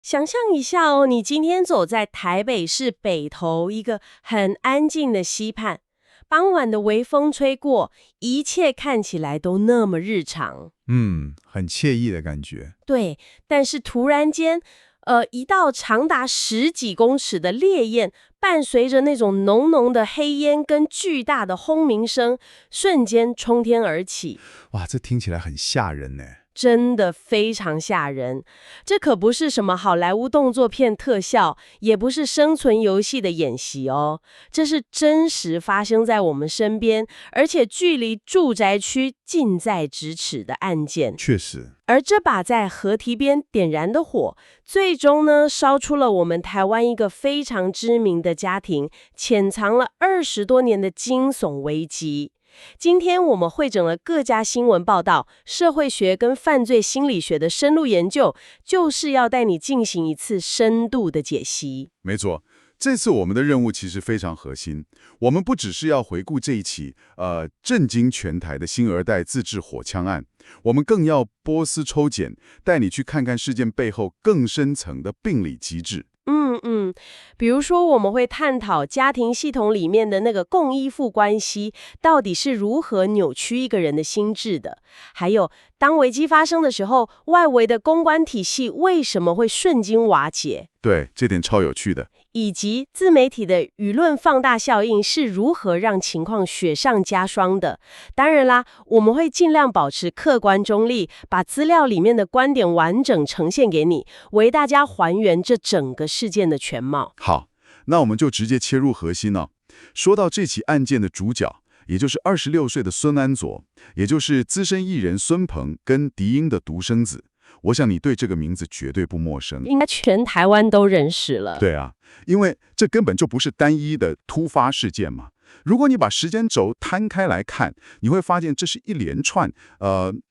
想象一下哦，你今天走在台北市北投一个很安静的溪畔，傍晚的微风吹过，一切看起来都那么日常。很惬意的感觉。对，但是突然间，一道长达十几公尺的烈焰，伴随着那种浓浓的黑烟跟巨大的轰鸣声，瞬间冲天而起。哇，这听起来很吓人呢。真的非常吓人，这可不是什么好莱坞动作片特效，也不是生存游戏的演习哦，这是真实发生在我们身边，而且距离住宅区近在咫尺的案件。确实。而这把在河堤边点燃的火，最终呢烧出了我们台湾一个非常知名的家庭潜藏了20多年的惊悚危机。今天我们汇整了各家新闻报道、社会学跟犯罪心理学的深入研究，就是要带你进行一次深度的解析。没错，这次我们的任务其实非常核心。我们不只是要回顾这一起震惊全台的新二代自制火枪案，我们更要剥丝抽茧，带你去看看事件背后更深层的病理机制。比如说我们会探讨家庭系统里面的那个共依附关系到底是如何扭曲一个人的心智的，还有当危机发生的时候，外围的公关体系为什么会瞬间瓦解，对，这点超有趣的。以及自媒体的舆论放大效应是如何让情况雪上加霜的。当然啦，我们会尽量保持客观中立，把资料里面的观点完整呈现给你，为大家还原这整个事件的全貌。好，那我们就直接切入核心了。说到这起案件的主角，也就是26岁的孙安佐，也就是资深艺人孙鹏跟迪英的独生子。我想你对这个名字绝对不陌生，应该全台湾都认识了。对啊，因为这根本就不是单一的突发事件嘛。如果你把时间轴摊开来看，你会发现这是一连串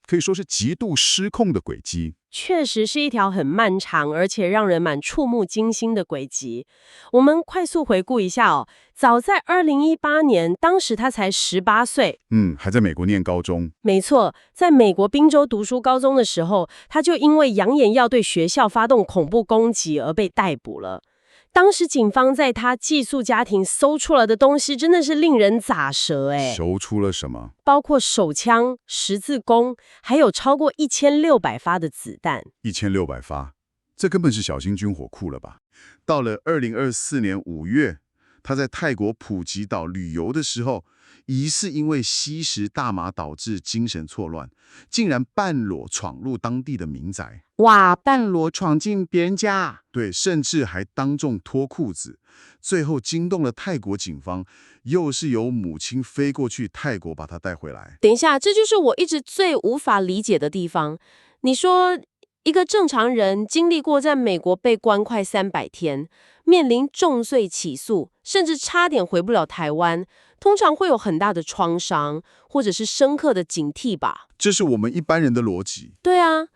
可以说是极度失控的轨迹。确实是一条很漫长而且让人蛮触目惊心的轨迹。我们快速回顾一下哦，早在2018年，当时他才18岁，还在美国念高中。没错，在美国宾州读书高中的时候，他就因为扬言要对学校发动恐怖攻击而被逮捕了。当时警方在他寄宿家庭搜出来的东西真的是令人咋舌哎，搜出了什么？包括手枪、十字弓，还有超过1600发的子弹。1600发，这根本是小型军火库了吧？到了2024年5月，他在泰国普吉岛旅游的时候，疑似因为吸食大麻导致精神错乱，竟然半裸闯入当地的民宅。哇，半裸闯进别人家，对，甚至还当众脱裤子，最后惊动了泰国警方，又是由母亲飞过去泰国把他带回来。等一下，这就是我一直最无法理解的地方。你说，一个正常人经历过在美国被关快300天，面临重罪起诉，甚至差点回不了台湾，通常会有很大的创伤，或者是深刻的警惕吧？这是我们一般人的逻辑。对啊。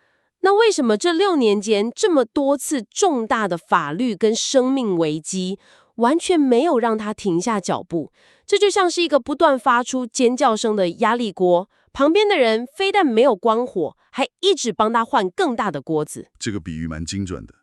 那为什么这6年间这么多次重大的法律跟生命危机，完全没有让他停下脚步？这就像是一个不断发出尖叫声的压力锅，旁边的人非但没有关火，还一直帮他换更大的锅子。这个比喻蛮精准的。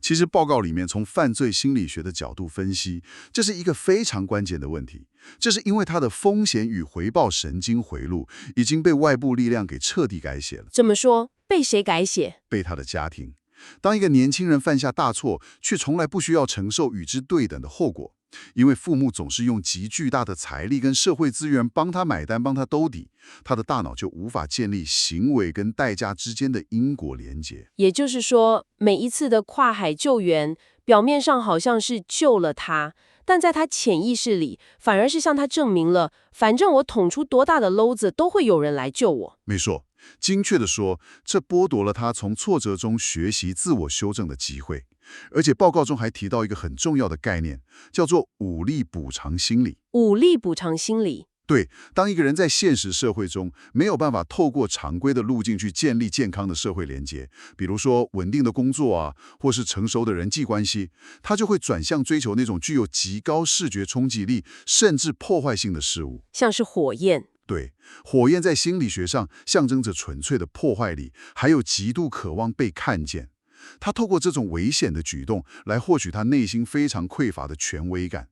其实报告里面从犯罪心理学的角度分析，这是一个非常关键的问题。这是因为他的风险与回报神经回路已经被外部力量给彻底改写了。怎么说？被谁改写？被他的家庭。当一个年轻人犯下大错，却从来不需要承受与之对等的后果，因为父母总是用极巨大的财力跟社会资源帮他买单、帮他兜底，他的大脑就无法建立行为跟代价之间的因果连结。也就是说，每一次的跨海救援，表面上好像是救了他，但在他潜意识里，反而是向他证明了，反正我捅出多大的篓子，都会有人来救我。没错，精确地说，这剥夺了他从挫折中学习自我修正的机会。而且报告中还提到一个很重要的概念，叫做武力补偿心理。武力补偿心理。对，当一个人在现实社会中没有办法透过常规的路径去建立健康的社会连结，比如说稳定的工作啊，或是成熟的人际关系，他就会转向追求那种具有极高视觉冲击力，甚至破坏性的事物，像是火焰。对，火焰在心理学上象征着纯粹的破坏力，还有极度渴望被看见。他透过这种危险的举动来获取他内心非常匮乏的权威感。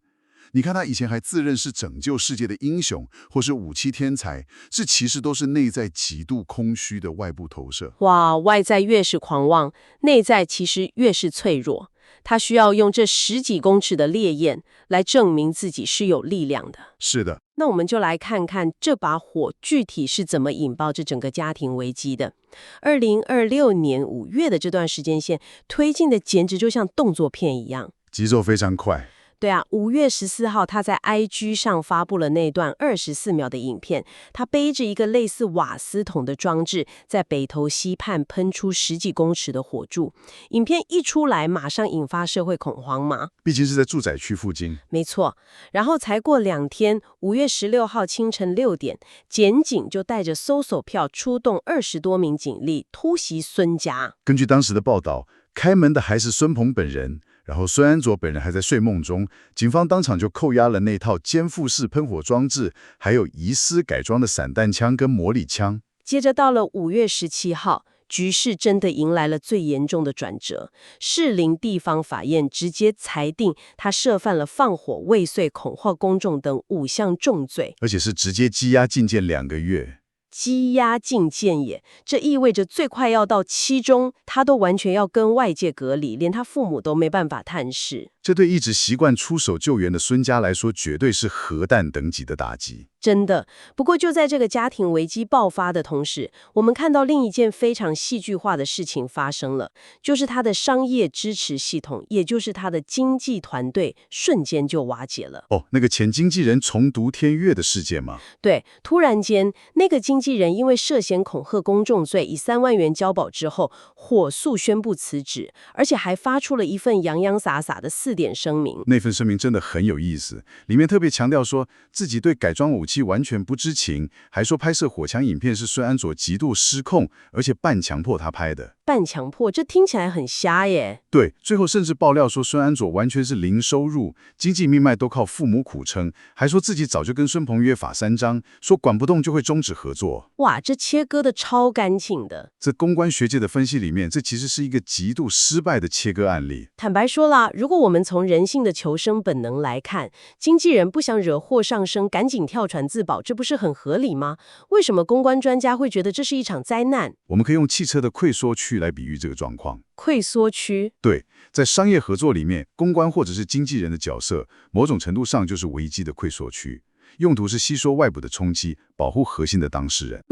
你看他以前还自认是拯救世界的英雄，或是武器天才，这其实都是内在极度空虚的外部投射。哇，外在越是狂妄，内在其实越是脆弱。他需要用这10几公尺的烈焰来证明自己是有力量的。是的，那我们就来看看这把火具体是怎么引爆这整个家庭危机的。2026年5月的这段时间线推进的简直就像动作片一样。节奏非常快。对啊，5月14号，他在 IG 上发布了那段24秒的影片，他背着一个类似瓦斯桶的装置，在北投溪畔喷出10几公尺的火柱。影片一出来，马上引发社会恐慌嘛。毕竟是在住宅区附近。没错，然后才过2天，5月16号清晨6点，检警就带着搜索票出动20多名警力突袭孙家。根据当时的报道，开门的还是孙鹏本人。然后孙安佐本人还在睡梦中，警方当场就扣押了那套肩负式喷火装置，还有疑似改装的散弹枪跟模拟枪。接着到了5月17号，局势真的迎来了最严重的转折。士林地方法院直接裁定他涉犯了放火、未遂、恐吓公众等5项重罪，而且是直接羁押禁见2个月。羁押禁见也，这意味着最快要到期中，他都完全要跟外界隔离，连他父母都没办法探视。这对一直习惯出手救援的孙家来说，绝对是核弹等级的打击。真的，不过就在这个家庭危机爆发的同时，我们看到另一件非常戏剧化的事情发生了，就是他的商业支持系统，也就是他的经纪团队，瞬间就瓦解了。哦，那个前经纪人重读天乐的事件吗？对，突然间，那个经纪人因为涉嫌恐吓公众罪，以3万元交保之后，火速宣布辞职，而且还发出了一份洋洋洒洒的4点声明。那份声明真的很有意思，里面特别强调说自己对改装武器完全不知情，还说拍摄火枪影片是孙安佐极度失控，而且半强迫他拍的。半强迫，这听起来很瞎耶。对，最后甚至爆料说孙安佐完全是零收入，经济命脉都靠父母苦撑，还说自己早就跟孙鹏约法3章，说管不动就会终止合作。哇，这切割的超干净的。在公关学界的分析里面，这其实是一个极度失败的切割案例。坦白说啦，如果我们从人性的求生本能来看，经纪人不想惹祸上身，赶紧跳船自保，这不是很合理吗？为什么公关专家会觉得这是一场灾难？我们可以用汽车的溃缩区来比喻这个状况。溃缩区？对，在商业合作里面，公关或者是经纪人的角色，某种程度上就是危机的溃缩区，用途是吸收外部的冲击，保护核心的当事人。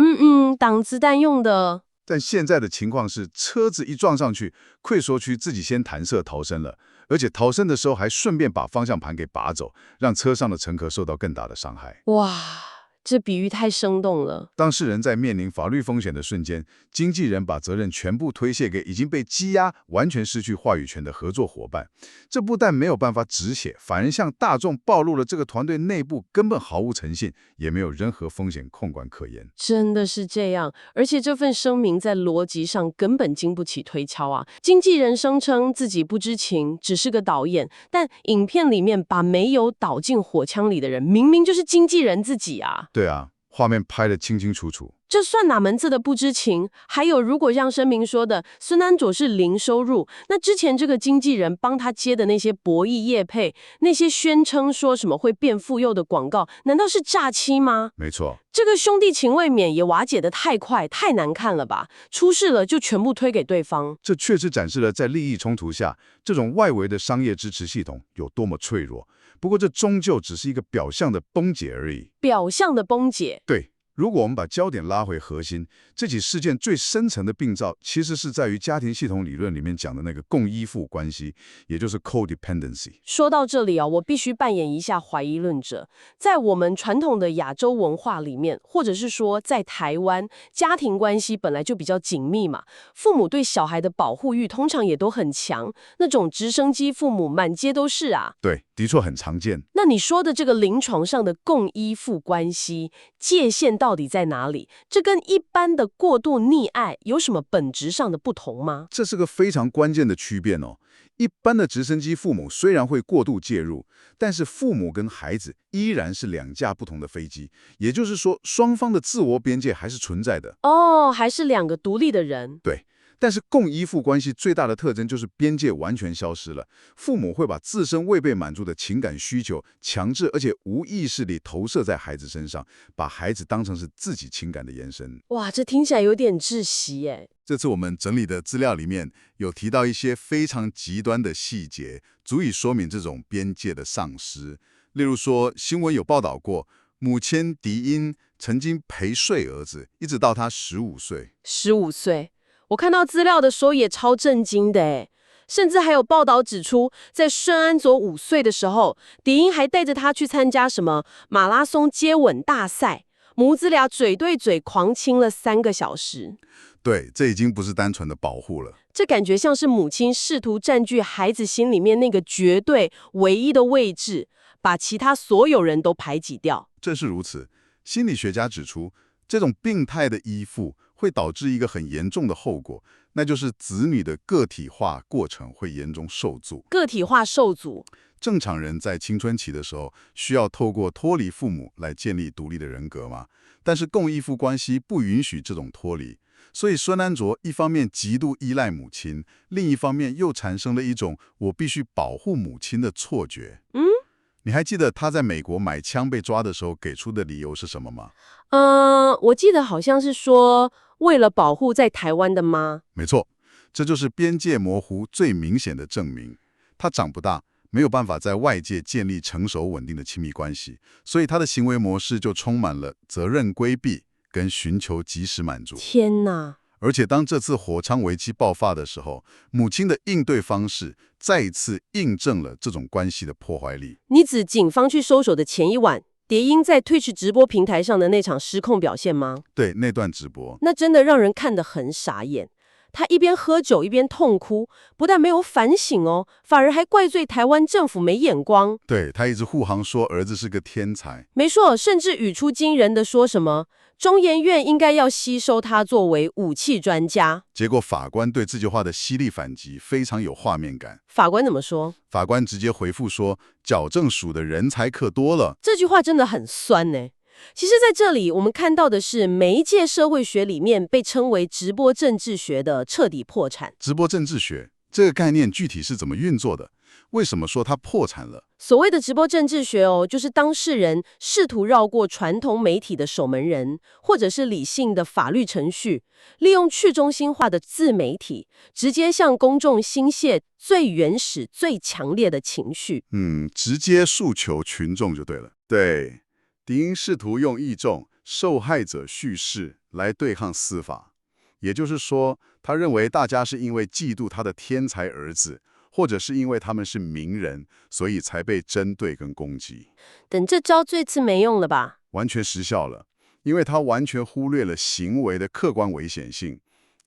挡子弹用的。但现在的情况是，车子一撞上去，溃缩区自己先弹射逃生了，而且逃生的时候还顺便把方向盘给拔走，让车上的乘客受到更大的伤害。哇，这比喻太生动了。当事人在面临法律风险的瞬间，经纪人把责任全部推卸给已经被羁押、完全失去话语权的合作伙伴，这不但没有办法止血，反而向大众暴露了这个团队内部根本毫无诚信，也没有任何风险控管可言。真的是这样，而且这份声明在逻辑上根本经不起推敲啊！经纪人声称自己不知情，只是个导演，但影片里面把没有倒进火枪里的人，明明就是经纪人自己啊！对啊，画面拍得清清楚楚。这算哪门子的不知情？还有，如果像声明说的，孙安佐是零收入，那之前这个经纪人帮他接的那些博弈业配，那些宣称说什么会变富幼的广告，难道是诈欺吗？没错，这个兄弟情未免也瓦解得太快，太难看了吧？出事了就全部推给对方。这确实展示了在利益冲突下，这种外围的商业支持系统有多么脆弱。不过这终究只是一个表象的崩解而已。表象的崩解。对。如果我们把焦点拉回核心，这起事件最深层的病灶，其实是在于家庭系统理论里面讲的那个共依附关系，也就是 codependency。说到这里啊，我必须扮演一下怀疑论者。在我们传统的亚洲文化里面，或者是说在台湾，家庭关系本来就比较紧密嘛，父母对小孩的保护欲通常也都很强，那种直升机父母满街都是啊。对，的确很常见。那你说的这个临床上的共依附关系，界限到底在哪里？这跟一般的过度溺爱有什么本质上的不同吗？这是个非常关键的区别哦。一般的直升机父母虽然会过度介入，但是父母跟孩子依然是2架不同的飞机，也就是说，双方的自我边界还是存在的。哦，还是2个独立的人。对。但是共依附关系最大的特征就是边界完全消失了，父母会把自身未被满足的情感需求强制而且无意识地投射在孩子身上，把孩子当成是自己情感的延伸。哇，这听起来有点窒息耶。这次我们整理的资料里面有提到一些非常极端的细节，足以说明这种边界的丧失。例如说，新闻有报道过，母亲狄英曾经陪睡儿子，一直到他15岁。15岁，我看到资料的时候也超震惊的诶，甚至还有报道指出，在顺安佐5岁的时候，狄英还带着他去参加什么马拉松接吻大赛，母子俩嘴对嘴狂亲了3个小时。对，这已经不是单纯的保护了。这感觉像是母亲试图占据孩子心里面那个绝对唯一的位置，把其他所有人都排挤掉。正是如此，心理学家指出，这种病态的依附会导致一个很严重的后果，那就是子女的个体化过程会严重受阻。个体化受阻，正常人在青春期的时候，需要透过脱离父母来建立独立的人格嘛，但是共依附关系不允许这种脱离。所以孙安卓一方面极度依赖母亲，另一方面又产生了一种我必须保护母亲的错觉。你还记得他在美国买枪被抓的时候给出的理由是什么吗？我记得好像是说为了保护在台湾的妈。没错，这就是边界模糊最明显的证明。他长不大，没有办法在外界建立成熟稳定的亲密关系，所以他的行为模式就充满了责任规避跟寻求及时满足。天哪！而且当这次火仓危机爆发的时候，母亲的应对方式再一次印证了这种关系的破坏力。你指警方去收手的前一晚，蝶音在 Twitch 直播平台上的那场失控表现吗？对，那段直播，那真的让人看得很傻眼。他一边喝酒一边痛哭，不但没有反省哦，反而还怪罪台湾政府没眼光。对，他一直护航说儿子是个天才。没错，甚至语出惊人的说什么中研院应该要吸收他作为武器专家。结果法官对这句话的犀利反击非常有画面感。法官怎么说？法官直接回复说，矫正署的人才可多了。这句话真的很酸呢。其实在这里我们看到的是媒介社会学里面被称为直播政治学的彻底破产。直播政治学这个概念具体是怎么运作的？为什么说它破产了？所谓的直播政治学就是当事人试图绕过传统媒体的守门人，或者是理性的法律程序，利用去中心化的自媒体，直接向公众倾泻最原始、最强烈的情绪。直接诉求群众就对了。对，狄英试图用一种受害者叙事来对抗司法，也就是说，他认为大家是因为嫉妒他的天才儿子，或者是因为他们是名人，所以才被针对跟攻击。等这招这次没用了吧？完全失效了，因为他完全忽略了行为的客观危险性。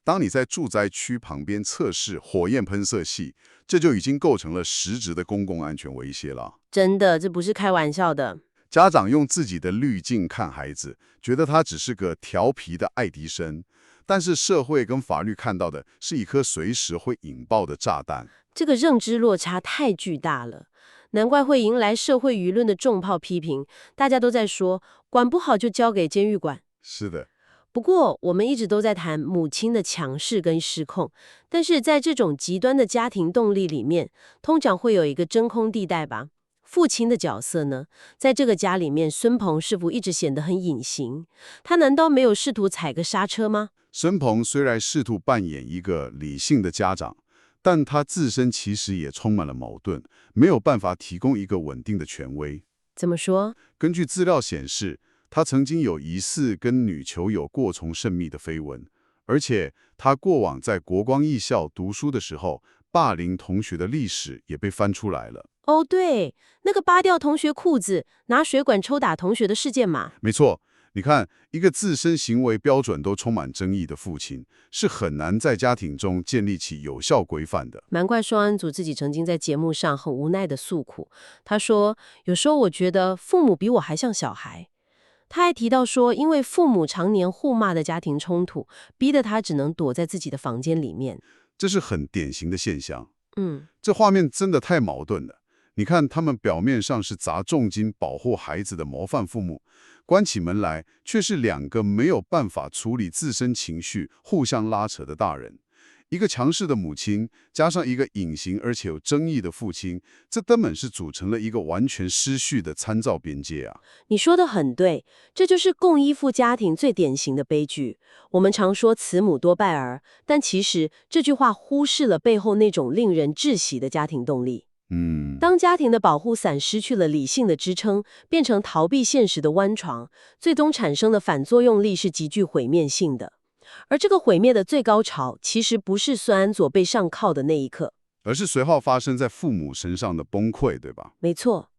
当你在住宅区旁边测试火焰喷射器，这就已经构成了实质的公共安全威胁了。真的，这不是开玩笑的。家长用自己的滤镜看孩子，觉得他只是个调皮的爱迪生，但是社会跟法律看到的是一颗随时会引爆的炸弹。这个认知落差太巨大了，难怪会迎来社会舆论的重炮批评。大家都在说，管不好就交给监狱管。是的。不过，我们一直都在谈母亲的强势跟失控，但是在这种极端的家庭动力里面，通常会有一个真空地带吧。父亲的角色呢，在这个家里面，孙鹏是否一直显得很隐形？他难道没有试图踩个刹车吗？孙鹏虽然试图扮演一个理性的家长，但他自身其实也充满了矛盾，没有办法提供一个稳定的权威。怎么说？根据资料显示，他曾经有疑似跟女球友过从甚密的绯闻，而且他过往在国光艺校读书的时候，霸凌同学的历史也被翻出来了。哦，对，那个扒掉同学裤子、拿水管抽打同学的事件嘛。没错，你看，一个自身行为标准都充满争议的父亲，是很难在家庭中建立起有效规范的。难怪双安祖自己曾经在节目上很无奈的诉苦，他说：“有时候我觉得父母比我还像小孩。”他还提到说，因为父母常年互骂的家庭冲突，逼得他只能躲在自己的房间里面。这是很典型的现象。这画面真的太矛盾了。你看，他们表面上是砸重金保护孩子的模范父母，关起门来却是两个没有办法处理自身情绪、互相拉扯的大人。一个强势的母亲，加上一个隐形而且有争议的父亲，这根本是组成了一个完全失序的参照边界啊！你说的很对，这就是共依附家庭最典型的悲剧。我们常说慈母多败儿，但其实这句话忽视了背后那种令人窒息的家庭动力。当家庭的保护伞失去了理性的支撑，变成逃避现实的弯床，最终产生的反作用力是极具毁灭性的。而这个毁灭的最高潮，其实不是孙安佐被上铐的那一刻，而是随后发生在父母身上的崩溃，对吧？没错，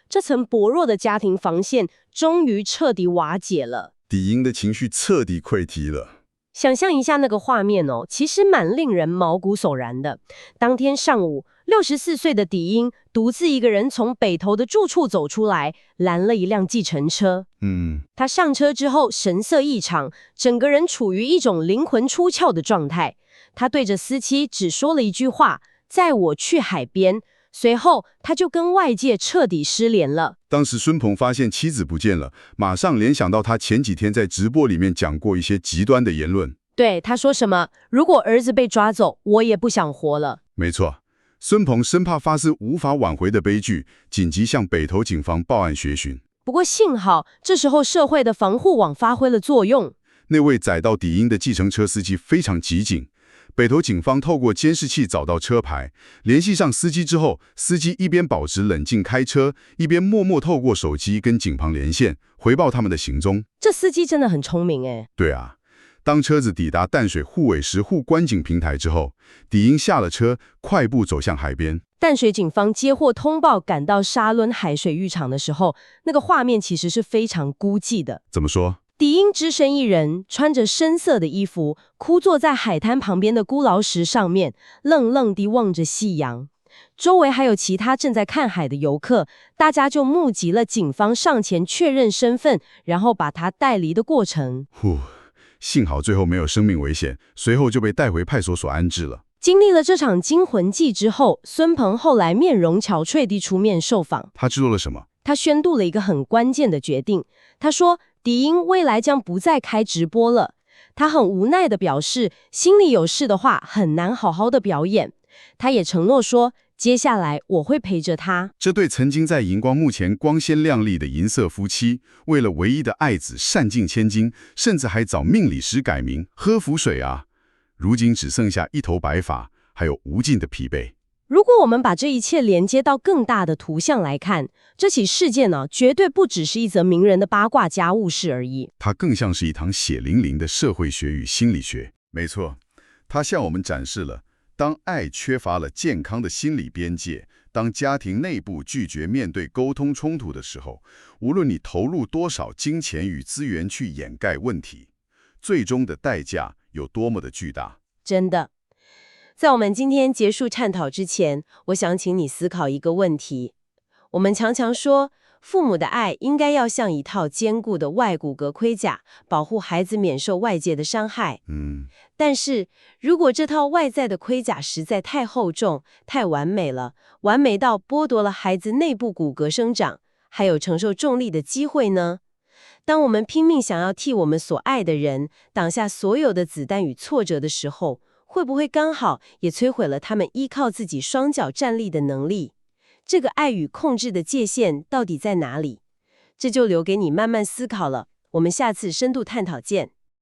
这层薄弱的家庭防线终于彻底瓦解了。底英的情绪彻底溃堤了。想象一下那个画面哦，其实蛮令人毛骨悚然的。当天上午，64岁的底英独自一个人从北投的住处走出来，拦了一辆计程车。他上车之后神色异常，整个人处于一种灵魂出窍的状态。他对着司机只说了一句话：“载我去海边。”随后，他就跟外界彻底失联了。当时孙鹏发现妻子不见了，马上联想到他前几天在直播里面讲过一些极端的言论。对，他说什么？如果儿子被抓走，我也不想活了。没错，孙鹏生怕发生无法挽回的悲剧，紧急向北投警方报案协寻。不过幸好，这时候社会的防护网发挥了作用。那位载到底英的计程车司机非常机警。北投警方透过监视器找到车牌，联系上司机之后，司机一边保持冷静开车，一边默默透过手机跟警方连线，回报他们的行踪。这司机真的很聪明诶。对啊，当车子抵达淡水护尾石护观景平台之后，底英下了车，快步走向海边。淡水警方接获通报，赶到沙仑海水浴场的时候，那个画面其实是非常孤寂的。怎么说？底英只身一人，穿着深色的衣服，枯坐在海滩旁边的孤牢石上面，愣愣地望着夕阳。周围还有其他正在看海的游客，大家就目击了警方上前确认身份，然后把他带离的过程。幸好最后没有生命危险，随后就被带回派出所安置了。经历了这场惊魂记之后，孙鹏后来面容憔悴地出面受访。他知道了什么？他宣布了一个很关键的决定。他说，底英未来将不再开直播了。他很无奈地表示，心里有事的话很难好好的表演。他也承诺说，接下来我会陪着他。这对曾经在荧光幕前光鲜亮丽的银色夫妻，为了唯一的爱子善尽千金，甚至还找命理师改名喝符水啊！如今只剩下一头白发，还有无尽的疲惫。如果我们把这一切连接到更大的图像来看，这起事件呢，绝对不只是一则名人的八卦家务事而已。它更像是一堂血淋淋的社会学与心理学。没错，它向我们展示了，当爱缺乏了健康的心理边界，当家庭内部拒绝面对沟通冲突的时候，无论你投入多少金钱与资源去掩盖问题，最终的代价有多么的巨大。真的。在我们今天结束探讨之前，我想请你思考一个问题。我们常常说，父母的爱应该要像一套坚固的外骨骼盔甲，保护孩子免受外界的伤害。但是如果这套外在的盔甲实在太厚重、太完美了，完美到剥夺了孩子内部骨骼生长，还有承受重力的机会呢？当我们拼命想要替我们所爱的人挡下所有的子弹与挫折的时候，会不会刚好也摧毁了他们依靠自己双脚站立的能力？这个爱与控制的界限到底在哪里？这就留给你慢慢思考了。我们下次深度探讨见。